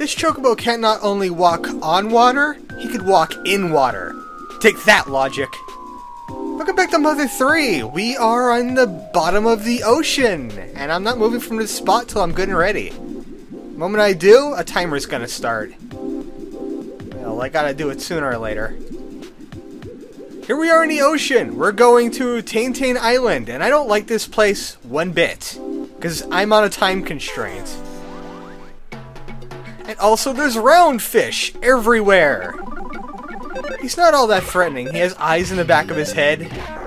This chocobo can not only walk on water, he could walk in water. Take that, logic. Welcome back to Mother 3. We are on the bottom of the ocean, and I'm not moving from this spot till I'm good and ready. The moment I do, a timer's gonna start. Well, I gotta do it sooner or later. Here we are in the ocean. We're going to Tain Island, and I don't like this place one bit, because I'm on a time constraint. And also, there's round fish everywhere. He's not all that threatening. He has eyes in the back of his head,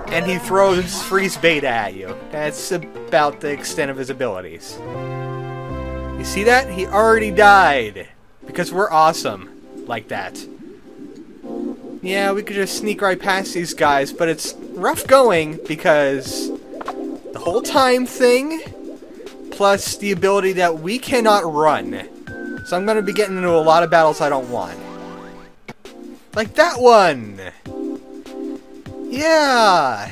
and he throws freeze bait at you. That's about the extent of his abilities. You see that? He already died, because we're awesome like that. Yeah, we could just sneak right past these guys, but it's rough going because the whole time thing, plus the ability that we cannot run. So I'm going to be getting into a lot of battles I don't want. Like that one! Yeah!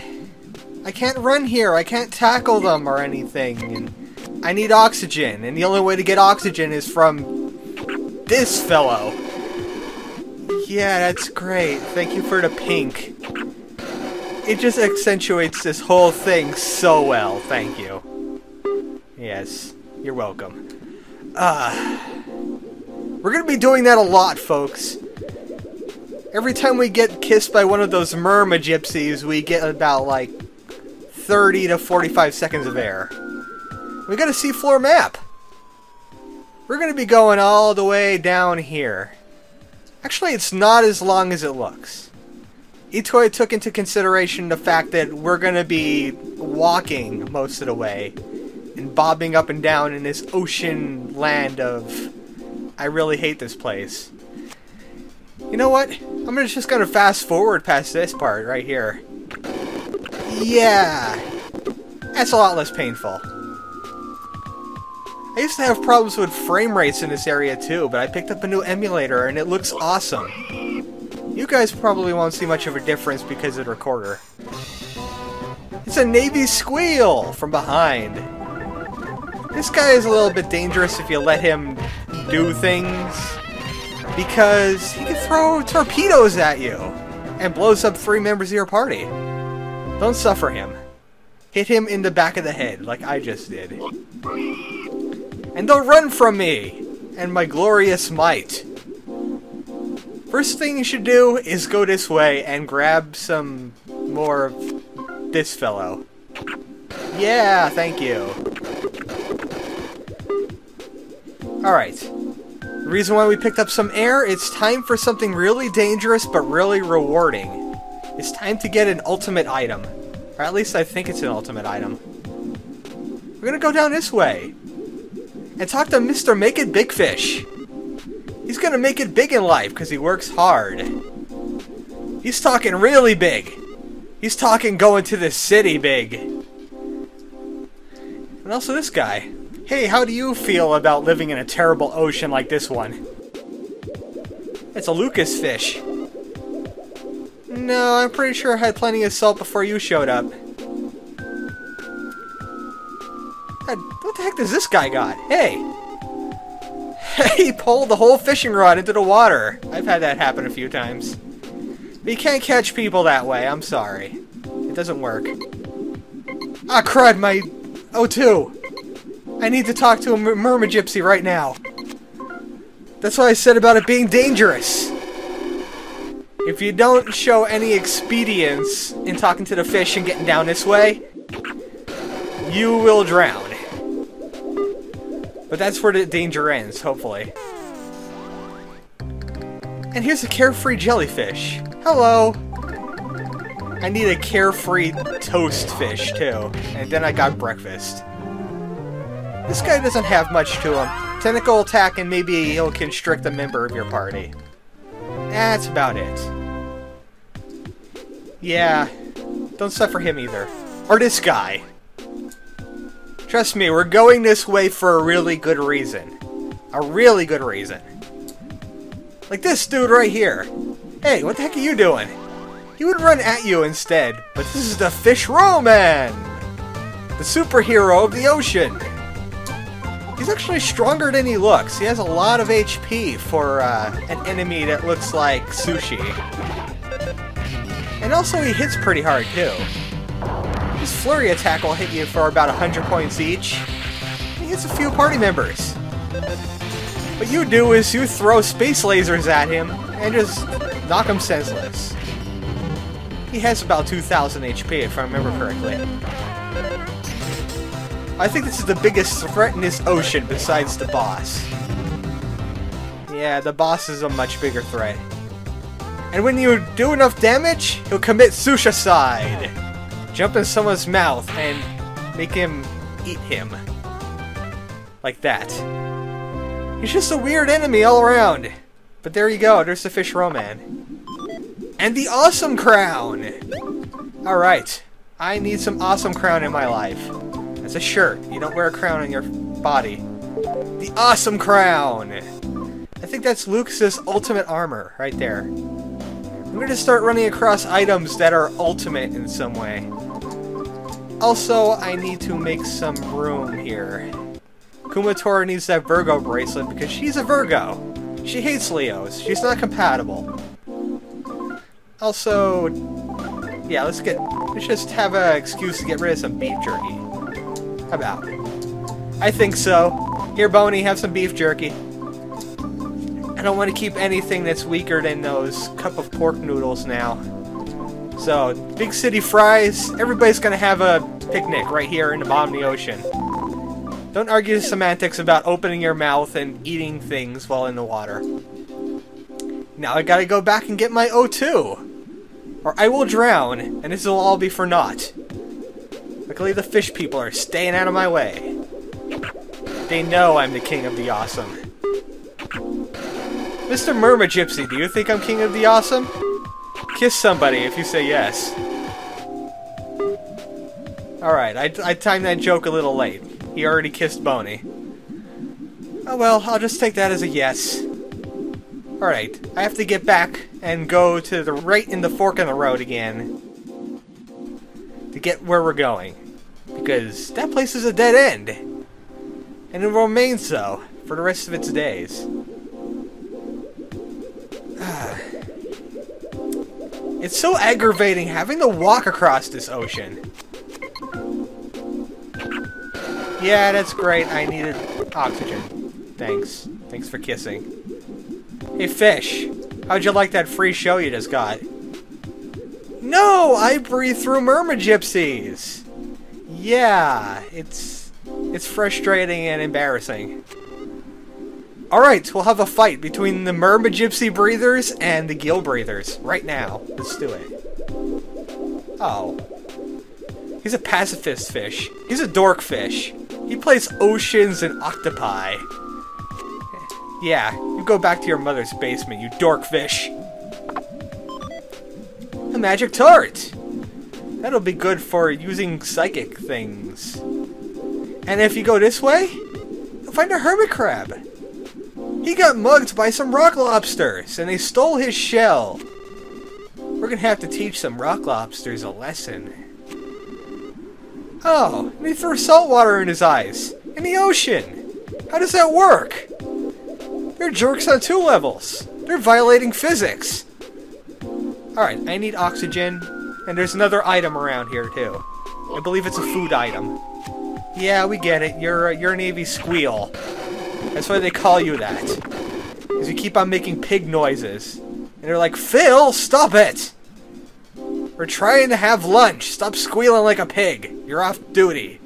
I can't run here, I can't tackle them or anything. And I need oxygen, and the only way to get oxygen is from this fellow. Yeah, that's great. Thank you for the pink. It just accentuates this whole thing so well. Thank you. Yes, you're welcome. We're gonna be doing that a lot, folks. Every time we get kissed by one of those mermaid gypsies, we get about, like, 30 to 45 seconds of air. We got a Seafloor Map. We're gonna be going all the way down here. Actually, it's not as long as it looks. Itoi took into consideration the fact that we're going to be walking most of the way and bobbing up and down in this ocean land of I really hate this place. You know what? I'm just going to fast forward past this part right here. Yeah! That's a lot less painful. I used to have problems with frame rates in this area too, but I picked up a new emulator and it looks awesome. You guys probably won't see much of a difference because of the recorder. It's a Navy squeal from behind. This guy is a little bit dangerous if you let him do things, because he can throw torpedoes at you and blows up 3 members of your party. Don't suffer him. Hit him in the back of the head like I just did. And don't run from me and my glorious might. First thing you should do is go this way and grab some more of this fellow. Yeah, thank you. Alright. The reason why we picked up some air, it's time for something really dangerous but really rewarding. It's time to get an ultimate item. Or at least I think it's an ultimate item. We're gonna go down this way and talk to Mr. Make It Big Fish. He's gonna make it big in life because he works hard. He's talking really big. He's talking going to the city big. And also this guy. Hey, how do you feel about living in a terrible ocean like this one? It's a Lucas fish. No, I'm pretty sure I had plenty of salt before you showed up. What the heck does this guy got? Hey! He pulled the whole fishing rod into the water. I've had that happen a few times. But you can't catch people that way, I'm sorry. It doesn't work. Ah, crud, my O2! I need to talk to a mermaid gypsy right now. That's what I said about it being dangerous. If you don't show any expedience in talking to the fish and getting down this way, you will drown. But that's where the danger ends, hopefully. And here's a Carefree Jellyfish. Hello! I need a Carefree Toast Fish, too. And then I got breakfast. This guy doesn't have much to him. Tentacle attack and maybe he'll constrict a member of your party. That's about it. Yeah, don't suffer him either. Or this guy. Trust me, we're going this way for a really good reason. A really good reason. Like this dude right here. Hey, what the heck are you doing? He would run at you instead, but this is the Fish Roman! The superhero of the ocean! He's actually stronger than he looks. He has a lot of HP for an enemy that looks like sushi. And also he hits pretty hard too. His flurry attack will hit you for about 100 points each. He hits a few party members. What you do is you throw space lasers at him and just knock him senseless. He has about 2,000 HP if I remember correctly. I think this is the biggest threat in this ocean besides the boss. Yeah, the boss is a much bigger threat. And when you do enough damage, he'll commit suicide. Jump in someone's mouth and make him eat him. Like that. He's just a weird enemy all around. But there you go, there's the fish Roman. And the awesome crown! Alright, I need some awesome crown in my life. That's a shirt. You don't wear a crown on your body. The awesome crown! I think that's Lucas's ultimate armor, right there. I'm going to start running across items that are ultimate in some way. Also, I need to make some room here. Kumatora needs that Virgo bracelet because she's a Virgo. She hates Leos. She's not compatible. Also, yeah, let's just have an excuse to get rid of some beef jerky. How about? I think so. Here, Boney, have some beef jerky. I don't want to keep anything that's weaker than those cup of pork noodles now. So, big city fries, everybody's gonna have a picnic right here in the bottom of the ocean. Don't argue the semantics about opening your mouth and eating things while in the water. Now I gotta go back and get my O2! Or I will drown, and this will all be for naught. Luckily the fish people are staying out of my way. They know I'm the king of the awesome. Mr. Mermaid Gypsy, do you think I'm king of the awesome? Kiss somebody if you say yes. Alright, I timed that joke a little late. He already kissed Boney. Oh well, I'll just take that as a yes. Alright, I have to get back and go to the right in the fork in the road again to get where we're going. Because that place is a dead end. And it will remain so for the rest of its days. It's so aggravating having to walk across this ocean. Yeah, that's great. I needed oxygen. Thanks. Thanks for kissing. Hey, fish. How'd you like that free show you just got? No! I breathe through mermaid gypsies! Yeah, it's frustrating and embarrassing. Alright, we'll have a fight between the mermaid gypsy breathers and the gill breathers. Right now. Let's do it. Oh. He's a pacifist fish. He's a dork fish. He plays oceans and octopi. Yeah, you go back to your mother's basement, you dork fish. A magic tart! That'll be good for using psychic things. And if you go this way, you'll find a hermit crab. He got mugged by some rock lobsters, and they stole his shell. We're gonna have to teach some rock lobsters a lesson. Oh, and he threw salt water in his eyes. In the ocean! How does that work? They're jerks on 2 levels. They're violating physics. Alright, I need oxygen. And there's another item around here, too. I believe it's a food item. Yeah, we get it. You're a Navy squeal. That's why they call you that. Because you keep on making pig noises. And they're like, Phil, stop it! We're trying to have lunch. Stop squealing like a pig. You're off duty.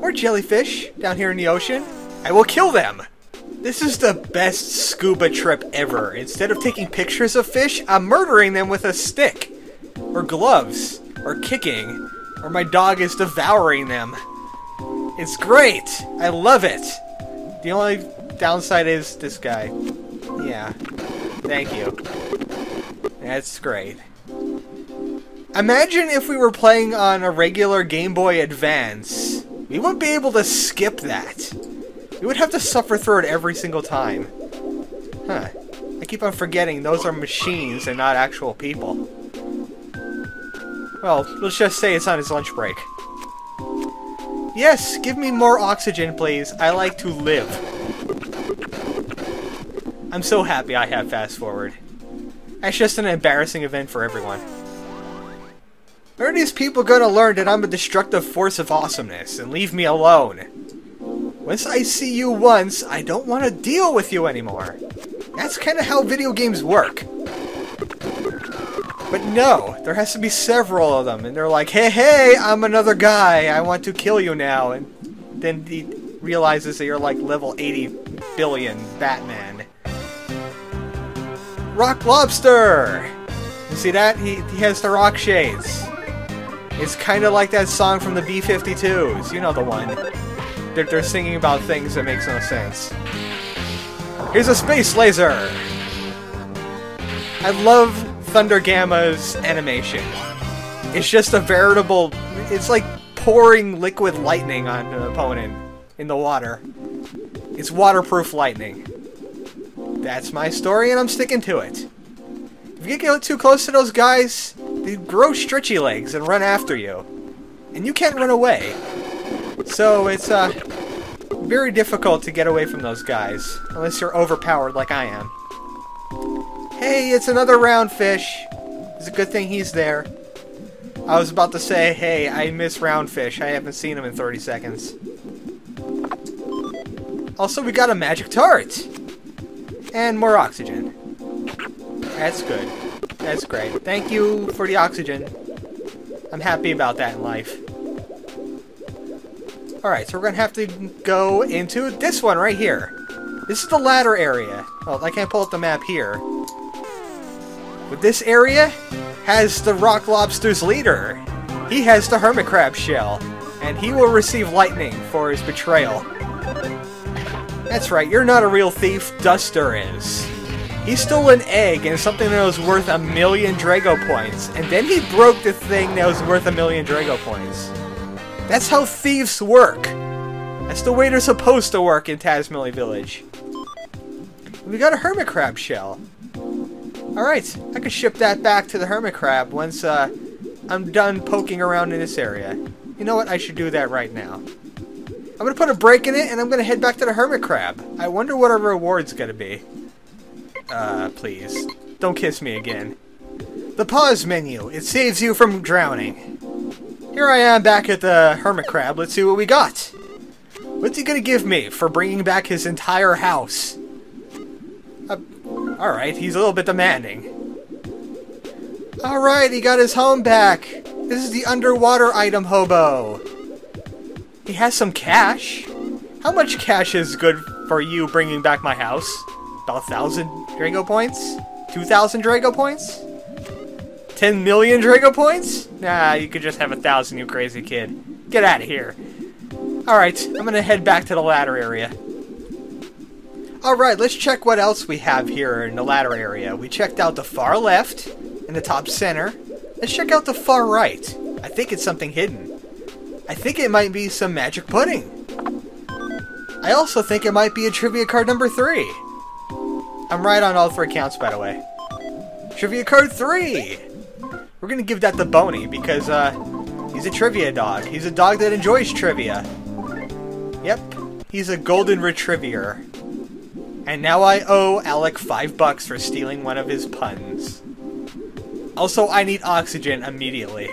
Or jellyfish down here in the ocean. I will kill them. This is the best scuba trip ever. Instead of taking pictures of fish, I'm murdering them with a stick. Or gloves. Or kicking. Or my dog is devouring them. It's great. I love it. The only downside is this guy. Yeah. Thank you. That's great. Imagine if we were playing on a regular Game Boy Advance. We wouldn't be able to skip that. We would have to suffer through it every single time. Huh. I keep on forgetting those are machines and not actual people. Well, let's just say it's on his lunch break. Yes, give me more oxygen, please. I like to live. I'm so happy I have fast forward. That's just an embarrassing event for everyone. When are these people gonna learn that I'm a destructive force of awesomeness and leave me alone? Once I see you once, I don't want to deal with you anymore. That's kind of how video games work. But no, there has to be several of them, and they're like, hey, I'm another guy, I want to kill you now, and then he realizes that you're like level 80 billion Batman. Rock Lobster! You see that? He has the rock shades. It's kind of like that song from the B-52s, you know the one. They're singing about things that makes no sense. Here's a space laser! I love Thunder Gamma's animation. It's just a veritable... It's like pouring liquid lightning on an opponent in the water. It's waterproof lightning. That's my story and I'm sticking to it. If you get too close to those guys, they grow stretchy legs and run after you. And you can't run away. So it's very difficult to get away from those guys, unless you're overpowered like I am. Hey, it's another roundfish. It's a good thing he's there. I was about to say, hey, I miss roundfish. I haven't seen him in 30 seconds. Also, we got a magic tart. And more oxygen. That's good. That's great. Thank you for the oxygen. I'm happy about that in life. Alright, so we're going to have to go into this one right here. This is the ladder area. Well, I can't pull up the map here. But this area has the rock lobster's leader. He has the hermit crab shell. And he will receive lightning for his betrayal. That's right, you're not a real thief, Duster is. He stole an egg and something that was worth 1,000,000 Drago points. And then he broke the thing that was worth 1,000,000 Drago points. That's how thieves work. That's the way they're supposed to work in Tazmily Village. We got a hermit crab shell. Alright, I can ship that back to the hermit crab once I'm done poking around in this area. You know what? I should do that right now. I'm going to put a break in it and I'm going to head back to the hermit crab. I wonder what our reward's going to be. Please. Don't kiss me again. The pause menu. It saves you from drowning. Here I am back at the hermit crab. Let's see what we got. What's he gonna give me for bringing back his entire house? Alright, he's a little bit demanding. Alright, he got his home back. This is the underwater item hobo. He has some cash. How much cash is good for you bringing back my house? About 1,000 Drago points? 2,000 Drago points? 10 million Drago points? Nah, you could just have 1,000, you crazy kid. Get out of here. Alright, I'm gonna head back to the ladder area. Alright, let's check what else we have here in the ladder area. We checked out the far left and the top center. Let's check out the far right. I think it's something hidden. I think it might be some magic pudding. I also think it might be a trivia card number 3. I'm right on all 3 counts, by the way. Trivia card 3! We're gonna give that to Boney because, he's a trivia dog. He's a dog that enjoys trivia. Yep, he's a golden retriever. And now I owe Alec $5 for stealing one of his puns. Also, I need oxygen immediately.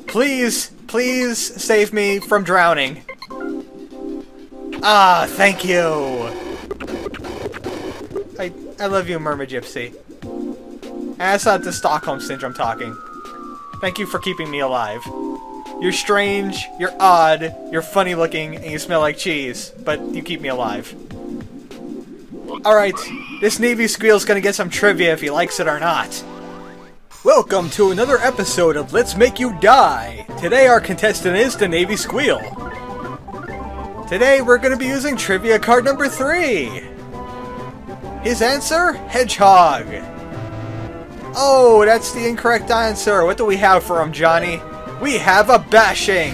Please, please save me from drowning. Ah, thank you. I love you, Mermaid Gypsy. That's not the Stockholm Syndrome talking. Thank you for keeping me alive. You're strange, you're odd, you're funny looking, and you smell like cheese, but you keep me alive. Alright, this Navy Squeal's gonna get some trivia if he likes it or not. Welcome to another episode of Let's Make You Die! Today our contestant is the Navy Squeal. Today we're gonna be using trivia card number 3. His answer? Hedgehog. Oh, that's the incorrect answer. What do we have for him, Johnny? We have a bashing!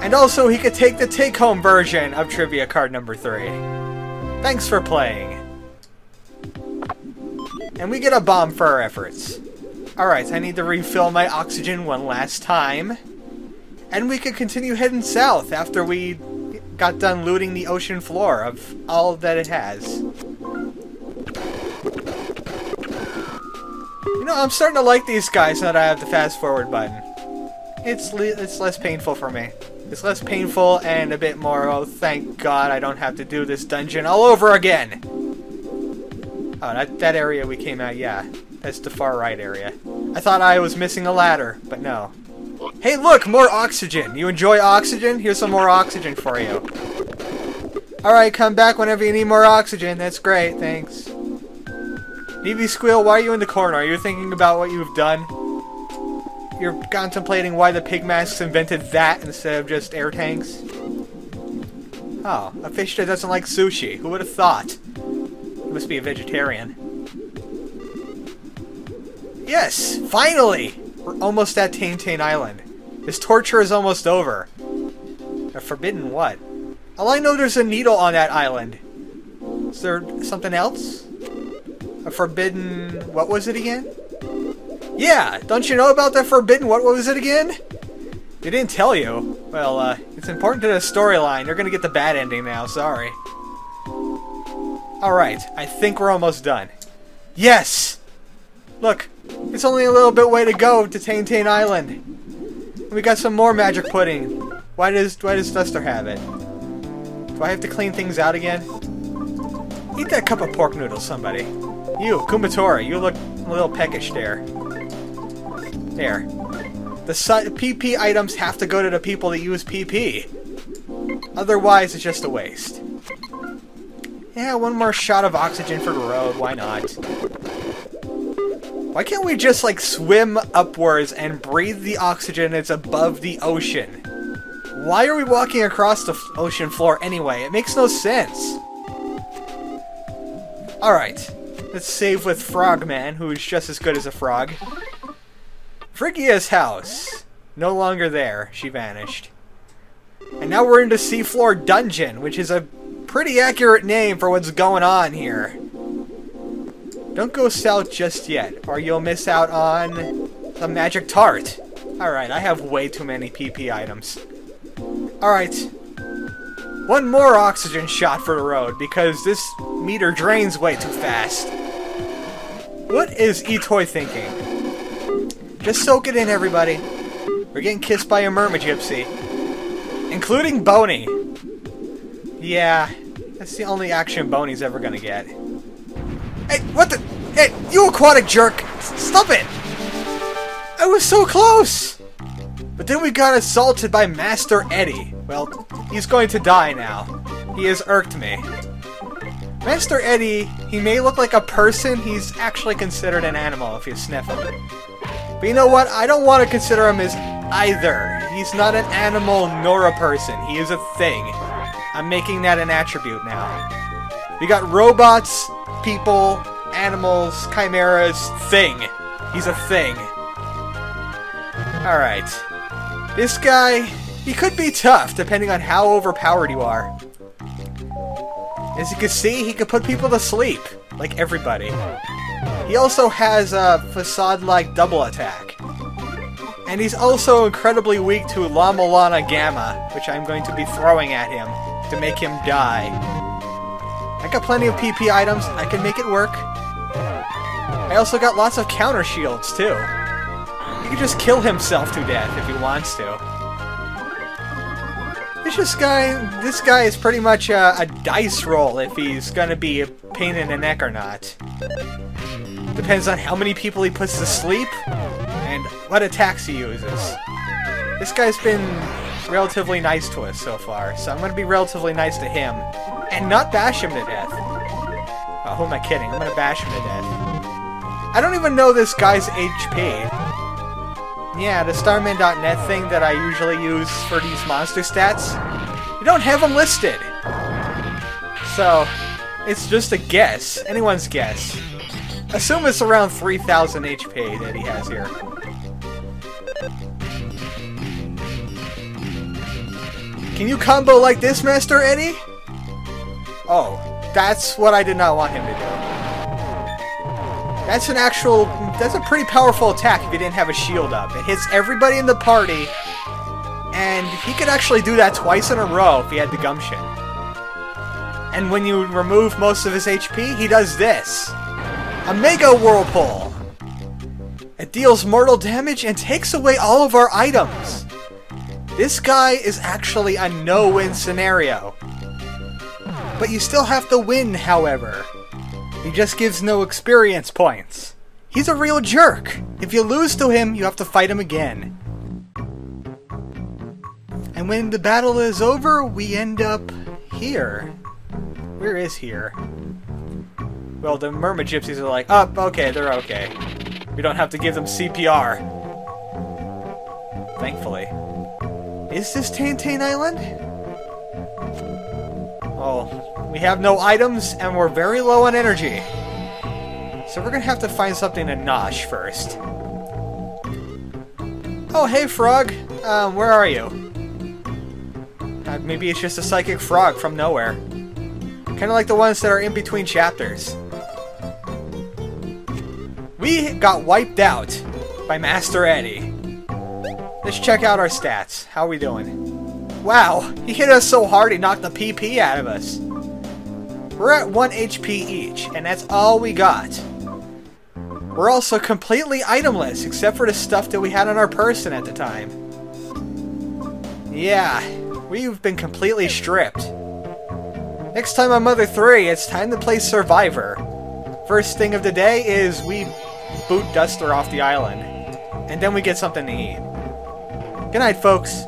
And also, he could take the take-home version of trivia card number 3. Thanks for playing. And we get a bomb for our efforts. Alright, I need to refill my oxygen one last time. And we could continue heading south after we got done looting the ocean floor of all that it has. You know, I'm starting to like these guys now that I have the fast forward button. It's less painful for me. It's less painful and a bit more, oh thank God I don't have to do this dungeon all over again! Oh, that area we came out, yeah. That's the far right area. I thought I was missing a ladder, but no. Hey look, more oxygen! You enjoy oxygen? Here's some more oxygen for you. Alright, come back whenever you need more oxygen. That's great, thanks. Neevy Squeal, why are you in the corner? Are you thinking about what you've done? You're contemplating why the pig masks invented that instead of just air tanks? Oh, a fish that doesn't like sushi. Who would have thought? He must be a vegetarian. Yes! Finally! We're almost at Taintain Island. This torture is almost over. A forbidden what? All I know, there's a needle on that island. Is there something else? A forbidden... what was it again? Yeah! Don't you know about the forbidden... what was it again? They didn't tell you. Well, it's important to the storyline. You're gonna get the bad ending now, sorry. Alright, I think we're almost done. Yes! Look, it's only a little bit way to go to Taintain Island. We got some more magic pudding. Why does Duster have it? Do I have to clean things out again? Eat that cup of pork noodles, somebody. You, Kumatora, you look a little peckish there. There. The PP items have to go to the people that use PP. Otherwise, it's just a waste. Yeah, one more shot of oxygen for the road, why not? Why can't we just, like, swim upwards and breathe the oxygen that's above the ocean? Why are we walking across the ocean floor anyway? It makes no sense. Alright, let's save with Frogman, who is just as good as a frog. Phrygia's house. No longer there. She vanished. And now we're into Seafloor Dungeon, which is a pretty accurate name for what's going on here. Don't go south just yet, or you'll miss out on the magic tart. Alright, I have way too many PP items. Alright. One more oxygen shot for the road, because this meter drains way too fast. What is Etoy thinking? Just soak it in, everybody. We're getting kissed by a mermaid gypsy. Including Boney. Yeah, that's the only action Boney's ever gonna get. Hey, what the? Hey, you aquatic jerk! Stop it! I was so close! But then we got assaulted by Master Eddie. Well, he's going to die now. He has irked me. Master Eddie, he may look like a person, he's actually considered an animal if you sniff him. But you know what? I don't want to consider him as either. He's not an animal nor a person. He is a thing. I'm making that an attribute now. We got robots, people, animals, chimeras, thing. He's a thing. Alright. This guy, he could be tough depending on how overpowered you are. As you can see, he could put people to sleep. Like everybody. He also has a facade-like double attack. And he's also incredibly weak to La Milana Gamma, which I'm going to be throwing at him to make him die. I got plenty of PP items, I can make it work. I also got lots of counter shields, too. He can just kill himself to death if he wants to. This guy is pretty much a dice roll if he's gonna be a pain in the neck or not. Depends on how many people he puts to sleep, and what attacks he uses. This guy's been relatively nice to us so far, so I'm gonna be relatively nice to him, and not bash him to death. Oh, who am I kidding? I'm gonna bash him to death. I don't even know this guy's HP. Yeah, the Starman.net thing that I usually use for these monster stats, you don't have them listed. So, it's just a guess. Anyone's guess. Assume it's around 3,000 HP that he has here. Can you combo like this, Master Eddie? Oh, that's what I did not want him to do. That's a pretty powerful attack if you didn't have a shield up. It hits everybody in the party, and he could actually do that twice in a row if he had the gumption. And when you remove most of his HP, he does this. A Mega Whirlpool! It deals mortal damage and takes away all of our items. This guy is actually a no-win scenario. But you still have to win, however. He just gives no experience points. He's a real jerk. If you lose to him, you have to fight him again. And when the battle is over, we end up here. Where is here? Well, the mermaid gypsies are like, oh, okay, they're okay. We don't have to give them CPR. Thankfully. Is this Tane Island? Oh. We have no items, and we're very low on energy. So we're gonna have to find something to nosh first. Oh, hey, frog. Where are you? Maybe it's just a psychic frog from nowhere. Kinda like the ones that are in between chapters. We got wiped out by Master Eddie. Let's check out our stats. How are we doing? Wow, he hit us so hard he knocked the PP out of us. We're at 1 HP each, and that's all we got. We're also completely itemless, except for the stuff that we had on our person at the time. Yeah, we've been completely stripped. Next time on Mother 3, it's time to play Survivor. First thing of the day is we boot Duster off the island, and then we get something to eat. Good night, folks.